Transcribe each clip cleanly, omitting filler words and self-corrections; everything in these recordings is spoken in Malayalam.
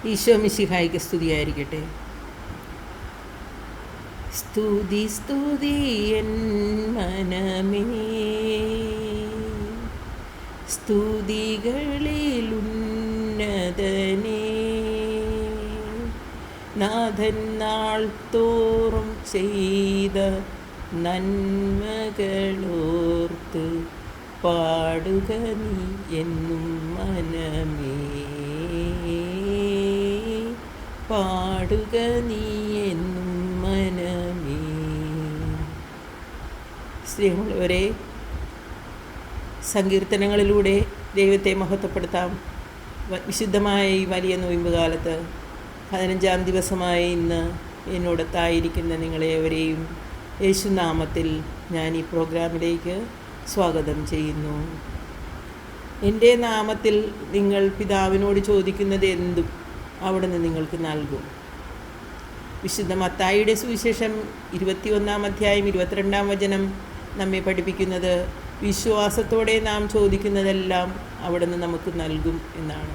ഈശോ മിശിഹായ്ക്ക് സ്തുതിയായിരിക്കട്ടെ. സ്തുതി സ്തുതി എൻ മനമേ, സ്തുതികളിലുന്നതനേ. നാഥൻ നാൾ തോറും ചെയ്ത നന്മകളോർത്ത് പാടുക നീ എന്നും മനമേ, പാടുക നീ എന്നും മനമേ. സ്നേഹമുള്ളവരെ, സങ്കീർത്തനങ്ങളിലൂടെ ദൈവത്തെ മഹത്വപ്പെടുത്താം. വിശുദ്ധമായ ഈ വലിയ നോയമ്പ് കാലത്ത് 15-ാം ദിവസമായ ഇന്ന് എന്നോടൊത്തായിരിക്കുന്ന നിങ്ങളെവരെയും യേശുനാമത്തിൽ ഞാൻ ഈ പ്രോഗ്രാമിലേക്ക് സ്വാഗതം ചെയ്യുന്നു. എൻ്റെ നാമത്തിൽ നിങ്ങൾ പിതാവിനോട് ചോദിക്കുന്നത് എന്തും അവിടുന്ന് നിങ്ങൾക്ക് നൽകും. വിശുദ്ധ മത്തായിയുടെ സുവിശേഷം 21-ാം അധ്യായം 22-ാം വചനം നമ്മെ പഠിപ്പിക്കുന്നത് വിശ്വാസത്തോടെ നാം ചോദിക്കുന്നതെല്ലാം അവിടുന്ന് നമുക്ക് നൽകും എന്നാണ്.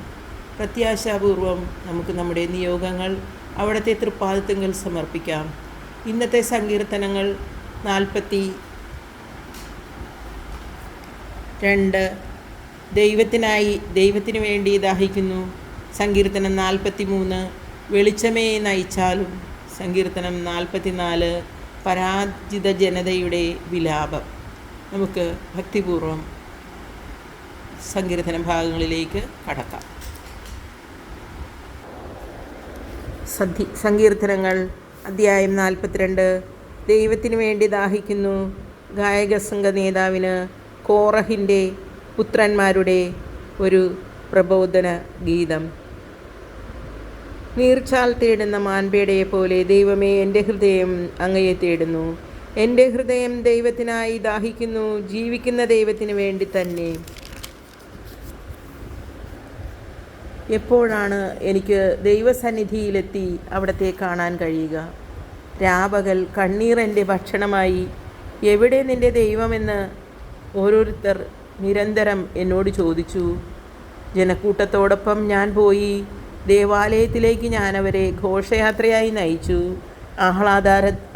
പ്രത്യാശാപൂർവം നമുക്ക് നമ്മുടെ നിയോഗങ്ങൾ അവിടുത്തെ തൃപ്പാദത്തിങ്കൽ സമർപ്പിക്കാം. ഇന്നത്തെ സങ്കീർത്തനങ്ങൾ 42 ദൈവത്തിന് വേണ്ടി ദാഹിക്കുന്നു. സങ്കീർത്തനം 43 വെളിച്ചമേ നയിച്ചാലും. സങ്കീർത്തനം 44 പരാജിത ജനതയുടെ വിലാപം. നമുക്ക് ഭക്തിപൂർവം സങ്കീർത്തന ഭാഗങ്ങളിലേക്ക് കടക്കാം. സങ്കീർത്തനങ്ങൾ അധ്യായം 42 ദൈവത്തിന് വേണ്ടി ദാഹിക്കുന്നു. ഗായക സംഘ നേതാവിന് കോറഹിൻ്റെ പുത്രന്മാരുടെ ഒരു പ്രബോധന ഗീതം. നീർച്ചാൽ തേടുന്ന മാൻപേടയെ പോലെ ദൈവമേ, എൻ്റെ ഹൃദയം അങ്ങയെ തേടുന്നു. എൻ്റെ ഹൃദയം ദൈവത്തിനായി ദാഹിക്കുന്നു, ജീവിക്കുന്ന ദൈവത്തിന് വേണ്ടി തന്നെ. എപ്പോഴാണ് എനിക്ക് ദൈവസന്നിധിയിലെത്തി അവിടത്തെ കാണാൻ കഴിയുക? രാപകൽ കണ്ണീർ എൻ്റെ ഭക്ഷണമായി. എവിടെ നിൻ്റെ ദൈവമെന്ന് ഓരോരുത്തർ നിരന്തരം എന്നോട് ചോദിച്ചു. ജനക്കൂട്ടത്തോടൊപ്പം ഞാൻ പോയി. ദേവാലയത്തിലേക്ക് ഞാൻ അവരെ ഘോഷയാത്രയായി നയിച്ചു.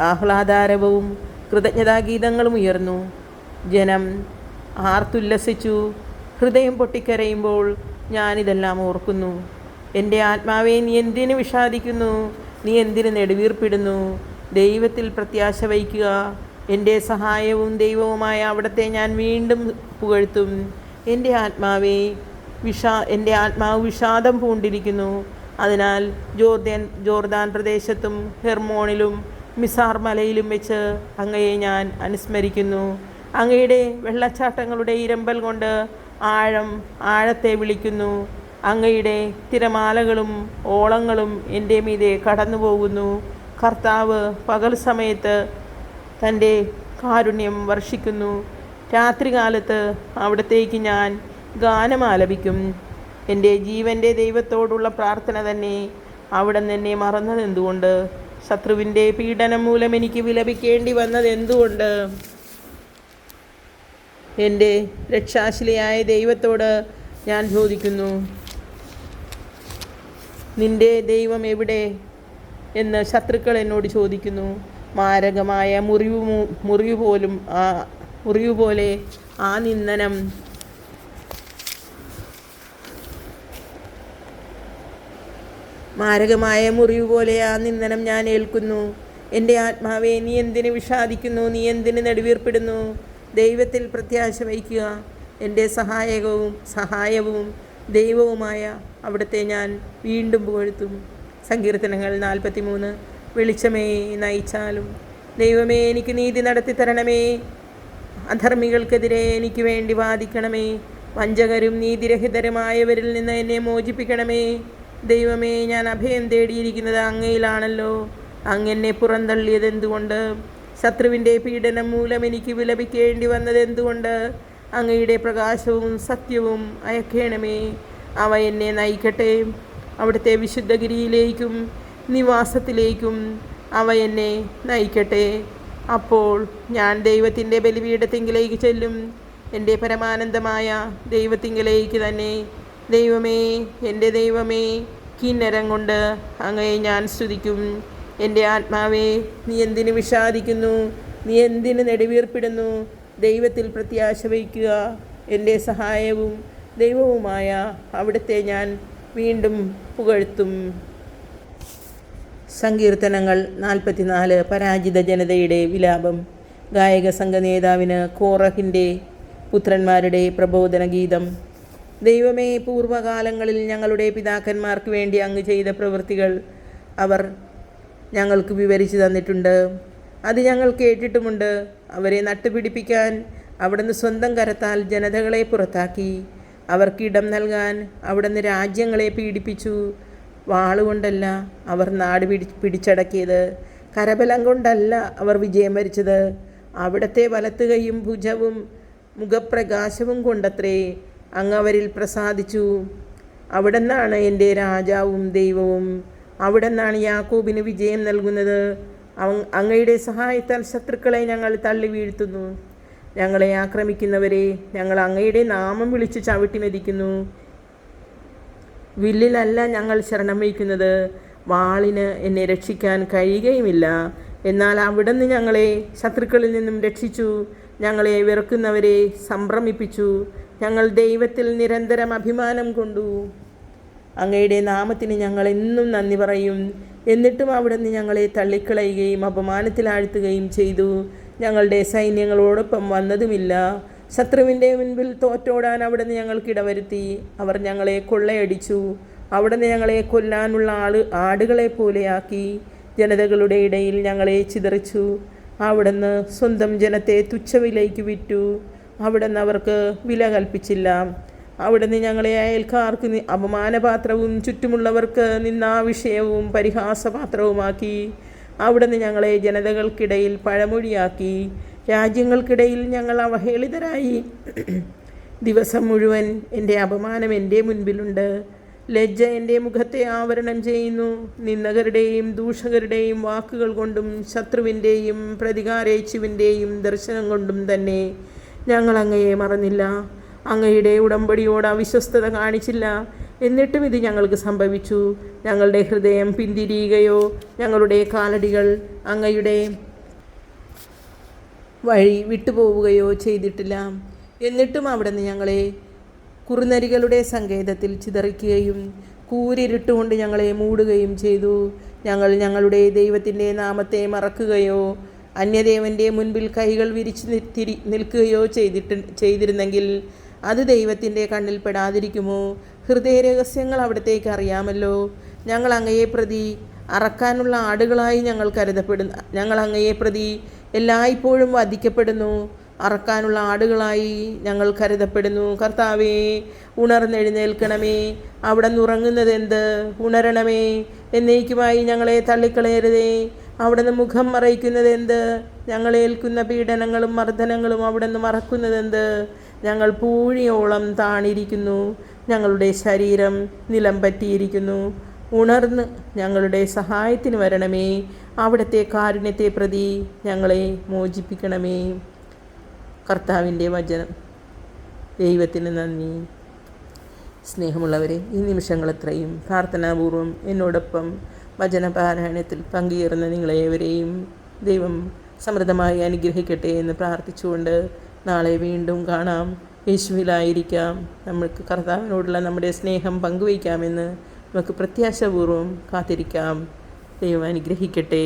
ആഹ്ലാദാരവവും കൃതജ്ഞതാഗീതങ്ങളും ഉയർന്നു. ജനം ആർത്തുല്ലസിച്ചു. ഹൃദയം പൊട്ടിക്കരയുമ്പോൾ ഞാനിതെല്ലാം ഓർക്കുന്നു. എൻ്റെ ആത്മാവെ, നീ എന്തിനു വിഷാദിക്കുന്നു? നീ എന്തിനു നെടുവീർപ്പിടുന്നു? ദൈവത്തിൽ പ്രത്യാശ വയ്ക്കുക. എൻ്റെ സഹായവും ദൈവവുമായ അവിടത്തെ ഞാൻ വീണ്ടും പുകഴ്ത്തും. എൻ്റെ ആത്മാവ് വിഷാദം പൂണ്ടിരിക്കുന്നു. അതിനാൽ ജോർദാൻ പ്രദേശത്തും ഹെർമോണിലും മിസാർ മലയിലും വെച്ച് അങ്ങയെ ഞാൻ അനുസ്മരിക്കുന്നു. അങ്ങയുടെ വെള്ളച്ചാട്ടങ്ങളുടെ ഇരമ്പൽ കൊണ്ട് ആഴത്തെ വിളിക്കുന്നു. അങ്ങയുടെ തിരമാലകളും ഓളങ്ങളും എൻ്റെ മീതെ കടന്നു പോകുന്നു. കർത്താവ് പകൽ സമയത്ത് തൻ്റെ കാരുണ്യം വർഷിക്കുന്നു. രാത്രികാലത്ത് അവിടത്തേക്ക് ഞാൻ ഗാനമാലപിക്കും. എൻ്റെ ജീവൻ്റെ ദൈവത്തോടുള്ള പ്രാർത്ഥന തന്നെ. അവിടുന്ന് എന്നെ മറന്നതെന്തുകൊണ്ട്? ശത്രുവിൻ്റെ പീഡനം മൂലം എനിക്ക് വിലപിക്കേണ്ടി വന്നതെന്തുകൊണ്ട്? എൻ്റെ രക്ഷാശിലയായ ദൈവത്തോട് ഞാൻ ചോദിക്കുന്നു, നിൻ്റെ ദൈവം എവിടെ എന്ന് ശത്രുക്കൾ എന്നോട് ചോദിക്കുന്നു. മാരകമായ മുറിവ് പോലെ ആ നിന്ദനം ഞാൻ ഏൽക്കുന്നു. എൻ്റെ ആത്മാവെ, നീ എന്തിന് വിഷാദിക്കുന്നു? നീ എന്തിന് നെടുവീർപ്പിടുന്നു? ദൈവത്തിൽ പ്രത്യാശ വയ്ക്കുക. എൻ്റെ സഹായവും ദൈവവുമായ അവിടുത്തെ ഞാൻ വീണ്ടും പുകഴ്ത്തും. സങ്കീർത്തനങ്ങൾ 43 വെളിച്ചമേ നയിച്ചാലും. ദൈവമേ, എനിക്ക് നീതി നടത്തി തരണമേ. അധർമ്മികൾക്കെതിരെ എനിക്ക് വേണ്ടി വാദിക്കണമേ. വഞ്ചകരും നീതിരഹിതരുമായവരിൽ നിന്ന് എന്നെ മോചിപ്പിക്കണമേ. ദൈവമേ, ഞാൻ അഭയം തേടിയിരിക്കുന്നത് അങ്ങയിലാണല്ലോ. അങ്ങെന്നെ പുറന്തള്ളിയത് എന്തുകൊണ്ട്? ശത്രുവിൻ്റെ പീഡനം മൂലം എനിക്ക് വിലപിക്കേണ്ടി വന്നത് എന്തുകൊണ്ട്? അങ്ങയുടെ പ്രകാശവും സത്യവും അയക്കണമേ. അവ എന്നെ നയിക്കട്ടെ. അവിടുത്തെ വിശുദ്ധഗിരിയിലേക്കും നിവാസത്തിലേക്കും അവ എന്നെ നയിക്കട്ടെ. അപ്പോൾ ഞാൻ ദൈവത്തിൻ്റെ ബലിപീഠത്തിങ്കിലേക്ക് ചെല്ലും, എൻ്റെ പരമാനന്ദമായ ദൈവത്തിങ്കിലേക്ക് തന്നെ. ദൈവമേ, എൻ്റെ ദൈവമേ, കിന്നരം കൊണ്ട് അങ്ങയെ ഞാൻ സ്തുതിക്കും. എൻ്റെ ആത്മാവേ, നീ എന്തിന് വിഷാദിക്കുന്നു? നീ എന്തിന് നെടുവീർപ്പിടുന്നു? ദൈവത്തിൽ പ്രത്യാശ വയ്ക്കുക. എൻ്റെ സഹായവും ദൈവവുമായ അവിടുത്തെ ഞാൻ വീണ്ടും പുകഴ്ത്തും. സങ്കീർത്തനങ്ങൾ 44. പരാജിത ജനതയുടെ വിലാപം. ഗായക സംഘ നേതാവിന് കോറഹിൻ്റെ പുത്രന്മാരുടെ പ്രബോധന ഗീതം. ദൈവമേ, പൂർവ്വകാലങ്ങളിൽ ഞങ്ങളുടെ പിതാക്കന്മാർക്ക് വേണ്ടി അങ്ങ് ചെയ്ത പ്രവൃത്തികൾ അവർ ഞങ്ങൾക്ക് വിവരിച്ചു തന്നിട്ടുണ്ട്. അത് ഞങ്ങൾ കേട്ടിട്ടുമുണ്ട്. അവരെ നട്ടുപിടിപ്പിക്കാൻ അവിടുന്ന് സ്വന്തം കരത്താൽ ജനതകളെ പുറത്താക്കി. അവർക്കിടം നൽകാൻ അവിടുന്ന് രാജ്യങ്ങളെ പീഡിപ്പിച്ചു. വാളുകൊണ്ടല്ല അവർ നാട് പിടിച്ചടക്കിയത്, കരബലം കൊണ്ടല്ല അവർ വിജയം വരിച്ചത്. അവിടുത്തെ വലത്തുകൈയും ഭുജവും മുഖപ്രകാശവും കൊണ്ടത്രേ അങ്ങ് അവരിൽ പ്രസാദിച്ചു. അവിടുന്നാണ് എൻ്റെ രാജാവും ദൈവവും. അവിടുന്നാണ് യാക്കോബിന് വിജയം നൽകുന്നത്. അങ്ങയുടെ സഹായത്താൽ ശത്രുക്കളെ ഞങ്ങൾ തള്ളി വീഴ്ത്തുന്നു. ഞങ്ങളെ ആക്രമിക്കുന്നവരെ ഞങ്ങൾ അങ്ങയുടെ നാമം വിളിച്ച് ചവിട്ടി മെതിക്കുന്നു. വില്ലിലല്ല ഞങ്ങൾ ശരണം വയ്ക്കുന്നത്, വാളിന് എന്നെ രക്ഷിക്കാൻ കഴിയുകയുമില്ല. എന്നാൽ അവിടുന്ന് ഞങ്ങളെ ശത്രുക്കളിൽ നിന്നും രക്ഷിച്ചു. ഞങ്ങളെ വെറുക്കുന്നവരെ സംഭ്രമിപ്പിച്ചു. ഞങ്ങൾ ദൈവത്തിൽ നിരന്തരം അഭിമാനം കൊണ്ടു. അങ്ങയുടെ നാമത്തിന് ഞങ്ങൾ എന്നും നന്ദി പറയും. എന്നിട്ടും അവിടുന്ന് ഞങ്ങളെ തള്ളിക്കളയുകയും അപമാനത്തിലാഴ്ത്തുകയും ചെയ്തു. ഞങ്ങളുടെ സൈന്യങ്ങളോടൊപ്പം വന്നതുമില്ല. ശത്രുവിൻ്റെ മുൻപിൽ തോറ്റോടാൻ അവിടുന്ന് ഞങ്ങൾക്കിടവരുത്തി. അവർ ഞങ്ങളെ കൊള്ളയടിച്ചു. അവിടുന്ന് ഞങ്ങളെ കൊല്ലാനുള്ള ആടുകളെ പോലെയാക്കി. ജനതകളുടെ ഇടയിൽ ഞങ്ങളെ ചിതറിച്ചു. അവിടുന്ന് സ്വന്തം ജനത്തെ തുച്ഛവിലയ്ക്ക് വിറ്റു. അവിടുന്ന് അവർക്ക് വില കൽപ്പിച്ചില്ല. അവിടുന്ന് ഞങ്ങളെ അയൽക്കാർക്ക് അപമാനപാത്രവും ചുറ്റുമുള്ളവർക്ക് നിന്ദാവിഷയവും പരിഹാസപാത്രവുമാക്കി. അവിടുന്ന് ഞങ്ങളെ ജനതകൾക്കിടയിൽ പഴമൊഴിയാക്കി. രാജ്യങ്ങൾക്കിടയിൽ ഞങ്ങൾ അവഹേളിതരായി. ദിവസം മുഴുവൻ എൻ്റെ അപമാനം എൻ്റെ മുൻപിലുണ്ട്. ലജ്ജ എൻ്റെ മുഖത്തെ ആവരണം ചെയ്യുന്നു. നിന്ദകരുടെയും ദൂഷകരുടെയും വാക്കുകൾ കൊണ്ടും ശത്രുവിൻ്റെയും പ്രതികാരേച്ഛുവിൻ്റെയും ദർശനം കൊണ്ടും തന്നെ ഞങ്ങൾ അങ്ങയെ മറന്നില്ല. അങ്ങയുടെ ഉടമ്പടിയോട് അവിശ്വസ്തത കാണിച്ചില്ല. എന്നിട്ടും ഇത് ഞങ്ങൾക്ക് സംഭവിച്ചു. ഞങ്ങളുടെ ഹൃദയം പിന്തിരിയുകയോ ഞങ്ങളുടെ കാലടികൾ അങ്ങയുടെ വഴി വിട്ടുപോവുകയോ ചെയ്തിട്ടില്ല. എന്നിട്ടും അവിടുന്ന് ഞങ്ങളെ കുറുനരികളുടെ സങ്കേതത്തിൽ ചിതറിക്കുകയും കൂരിരുട്ടുകൊണ്ട് ഞങ്ങളെ മൂടുകയും ചെയ്തു. ഞങ്ങൾ ഞങ്ങളുടെ ദൈവത്തിൻ്റെ നാമത്തെ മറക്കുകയോ അന്യദേവൻ്റെ മുൻപിൽ കൈകൾ വിരിച്ച് നിൽക്കുകയോ ചെയ്തിരുന്നെങ്കിൽ അത് ദൈവത്തിൻ്റെ കണ്ണിൽ പെടാതിരിക്കുമോ? ഹൃദയരഹസ്യങ്ങൾ അവിടത്തേക്ക് അറിയാമല്ലോ. ഞങ്ങൾ അങ്ങയെ പ്രതി അറക്കാനുള്ള ആടുകളായി ഞങ്ങൾ അങ്ങയെ പ്രതി എല്ലായ്പ്പോഴും വധിക്കപ്പെടുന്നു. അറക്കാനുള്ള ആടുകളായി ഞങ്ങൾ കരുതപ്പെടുന്നു. കർത്താവേ, ഉണർന്നെഴുന്നേൽക്കണമേ. അവിടെ ഉറങ്ങുന്നതെന്ത്? ഉണരണമേ. എന്നേക്കുമായി ഞങ്ങളെ തള്ളിക്കളയരുതേ. അവിടുന്ന് മുഖം മറയ്ക്കുന്നതെന്ത്? ഞങ്ങളേൽക്കുന്ന പീഡനങ്ങളും മർദ്ദനങ്ങളും അവിടുന്ന് മറക്കുന്നതെന്ത്? ഞങ്ങൾ പൂഴിയോളം താണിരിക്കുന്നു. ഞങ്ങളുടെ ശരീരം നിലം പറ്റിയിരിക്കുന്നു. ഉണർന്ന് ഞങ്ങളുടെ സഹായത്തിന് വരണമേ. അവിടുത്തെ കാരുണ്യത്തെ പ്രതി ഞങ്ങളെ മോചിപ്പിക്കണമേ. കർത്താവിൻ്റെ വചനം. ദൈവത്തിന് നന്ദി. സ്നേഹമുള്ളവരെ, ഈ നിമിഷങ്ങളത്രയും പ്രാർത്ഥനാപൂർവം എന്നോടൊപ്പം വചനപാരായണത്തിൽ പങ്കുചേർന്ന നിങ്ങളേവരെയും ദൈവം സമൃദ്ധമായി അനുഗ്രഹിക്കട്ടെ എന്ന് പ്രാർത്ഥിച്ചുകൊണ്ട് നാളെ വീണ്ടും കാണാം. യേശുവിലായിരിക്കാം. നമുക്ക് കർത്താവിനോടുള്ള നമ്മുടെ സ്നേഹം പങ്കുവയ്ക്കാമെന്ന് നമുക്ക് പ്രത്യാശപൂർവ്വം കാത്തിരിക്കാം. ദൈവം അനുഗ്രഹിക്കട്ടെ.